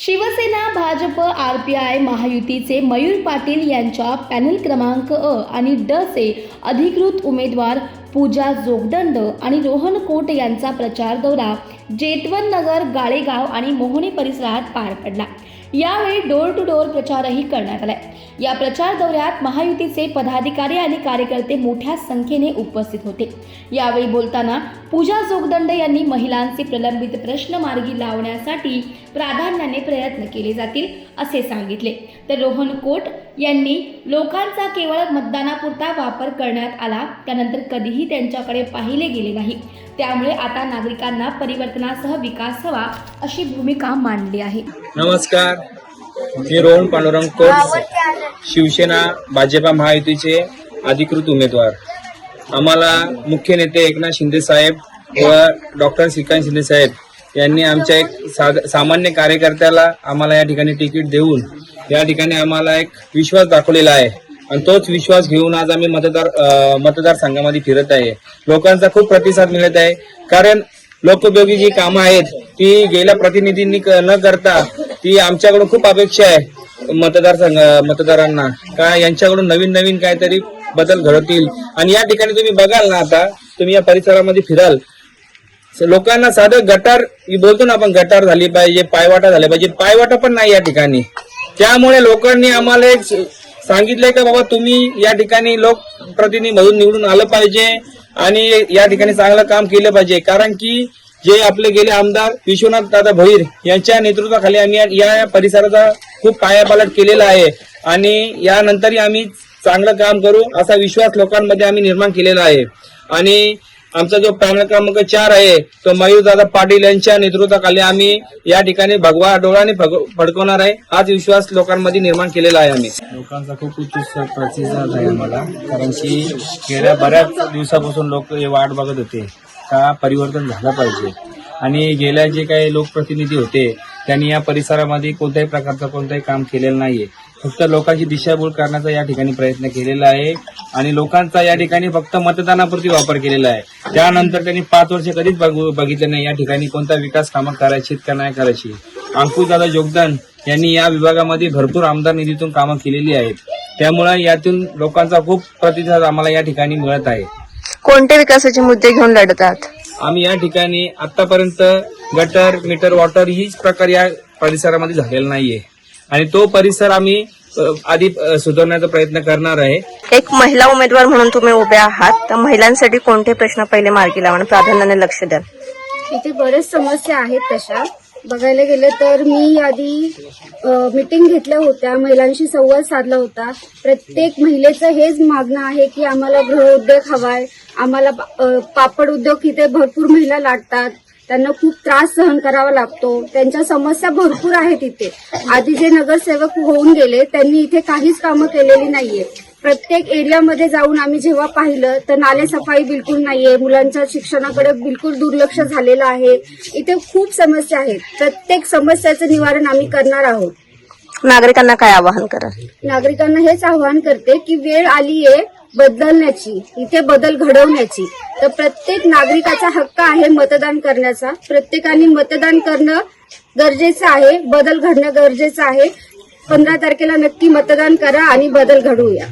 Shiv Sena, Bhajap, RPI महायुतीचे मयूर पाटील यांच्या panel क्रमांक अ आणि ड चे अधिकृत उमेदवार पूजा जोगदंड आणि रोहन कोट यांचा प्रचार दौरा जेतवन नगर, गाळेगाव आणि मोहने परिसरात पार पडला। यावेळी डोर टू डोर प्रचारही करण्यात आला। या प्रचार दौऱ्यात महायुतीचे पदाधिकारी आणि कार्यकर्ते मोठ्या संख्येने उपस्थित होते। यावेळी बोलताना पूजा जोगदंड यांनी महिलांचे प्रलंबित प्रश्न मार्गी लावण्यासाठी प्राधान्याने प्रयत्न केले जातील असे सांगितले। तर रोहन कोट यांनी लोकांचा केवळ मतदानापुरता वापर करण्यात आला, त्यानंतर कधीही त्यांच्याकडे पाहिले गेले नाही। त्यामुळे आता नागरिकांना परिवर्तनासह विकास हवा अशी भूमिका मांडली आहे। नमस्कार, मी रोहन पांडुरंग कोट, शिवसेना भाजप महायुतीचे अधिकृत उमेदवार। आम्हाला मुख्य नेते एकनाथ शिंदे साहेब व डॉक्टर श्रीकांत शिंदे साहेब यांनी आमच्या एक सामान्य कार्यकर्त्याला आम्हाला या ठिकाणी तिकीट देऊन या ठिकाणी आम्हाला एक विश्वास दाखवलेला आहे आणि तोच विश्वास घेऊन आज आम्ही मतदारसंघामध्ये फिरत आहे। लोकांचा खूप प्रतिसाद मिळत आहे, कारण लोकोपयोगी जी कामं आहेत ती गेल्या प्रतिनिधींनी न करता ती आमच्याकडून खूप अपेक्षा आहे मतदारांना का यांच्याकडून नवीन काहीतरी बदल घडतील। आणि या ठिकाणी तुम्ही बघाल ना, आता तुम्ही या परिसरामध्ये फिराल, लोकांना साधं गटार बोलतो ना आपण, गटार झाली पाहिजे, पायवाटा झाला पाहिजे, पायवाटा पण नाही या ठिकाणी। त्यामुळे लोकांनी आम्हाला एक सांगितलंय का बाबा तुम्ही या ठिकाणी लोकप्रतिनिधी म्हणून निवडून आलं पाहिजे आणि या ठिकाणी चांगलं काम केलं पाहिजे, कारण की जे आपले गेले आमदार विश्वनाथ दादा भोईर यांच्या नेतृत्वाखाली आम्ही या परिसराचा खूप कायापालट केलेला आहे आणि यानंतरही आम्ही चांगलं काम करू असा विश्वास लोकांमध्ये आम्ही निर्माण केलेला आहे। आणि आमचा जो पॅनल क्रमांक 4 आहे तो मयूर दादा पाटील यांच्या नेतृत्वाखाली आम्ही या ठिकाणी भगवा डोळ्याने फडकवणार आहे, हाच विश्वास लोकांमध्ये निर्माण केलेला आहे। आम्ही लोकांचा खूप उत्साह प्रतिसाद आहे आम्हाला, कारण की गेल्या बऱ्याच दिवसापासून लोक हे वाट बघत होते का परिवर्तन झालं पाहिजे। आणि गेल्या जे काही लोकप्रतिनिधी होते त्यांनी या परिसरामध्ये कोणत्याही प्रकारचं कोणतंही काम केलेलं नाहीये, फक्त लोकांची दिशाभूल करण्याचा या ठिकाणी प्रयत्न केलेला आहे आणि लोकांचा या ठिकाणी फक्त मतदानापुरती वापर केलेला आहे। त्यानंतर त्यांनी 5 वर्ष कधीच बघितलं नाही या ठिकाणी कोणता विकास कामं करायची का नाही करायची। अंकुशदादा जोगदंड यांनी या विभागामध्ये भरपूर आमदार निधीतून कामं केलेली आहेत, त्यामुळे यातून लोकांचा खूप प्रतिसाद आम्हाला या ठिकाणी मिळत आहे। कोणते विकासाचे मुद्दे घेऊन लढत आहात? आम्ही या ठिकाणी आतापर्यंत गटर, मीटर, वॉटर हीच प्रकार या परिसरामध्ये झालेला नाहीये आणि तो परिसर आम्ही आधी सुधारण्याचा प्रयत्न करणार आहे। एक महिला उमेदवार म्हणून तुम्ही उभे आहात, तर महिलांसाठी कोणते प्रश्न पहिले मार्गी लावून प्राधान्याने लक्ष द्याल? इथे बरेच समस्या आहेत तशा बघायला गेले तर मी आधी मीटिंग घेतल्या होत्या, महिलांशी संवाद साधला होता। प्रत्येक महिलेचं हेच मागणं आहे की आम्हाला गृहउद्योग हवाय, आम्हाला पापड उद्योग इथे भरपूर महिला लाटतात, त्यांना खूप त्रास सहन करावा लागतो, त्यांच्या समस्या भरपूर आहेत इथे। आधी जे नगरसेवक होऊन गेले त्यांनी इथे काहीच कामं केलेली नाहीये। प्रत्येक एरियामध्ये जाऊन आम्ही जेव्हा पाहिलं तर नाले सफाई बिलकुल नाहीये, मुलांच्या शिक्षणाकडे बिलकुल दुर्लक्ष झालेलं आहे। इथे खूप समस्या आहेत, प्रत्येक समस्याचं निवारण आम्ही करणार आहोत। नागरिकांना काय आवाहन कराल? नागरिकांना हेच आवाहन करते की वेळ आलीये बदलण्याची, इथे बदल घडवण्याची। तर प्रत्येक नागरिकाचा हक्क आहे मतदान करण्याचा, प्रत्येकाने मतदान करणं गरजेचं आहे, बदल घडणं गरजेचं आहे। 15 तारखेला नक्की मतदान करा आणि बदल घडवूया।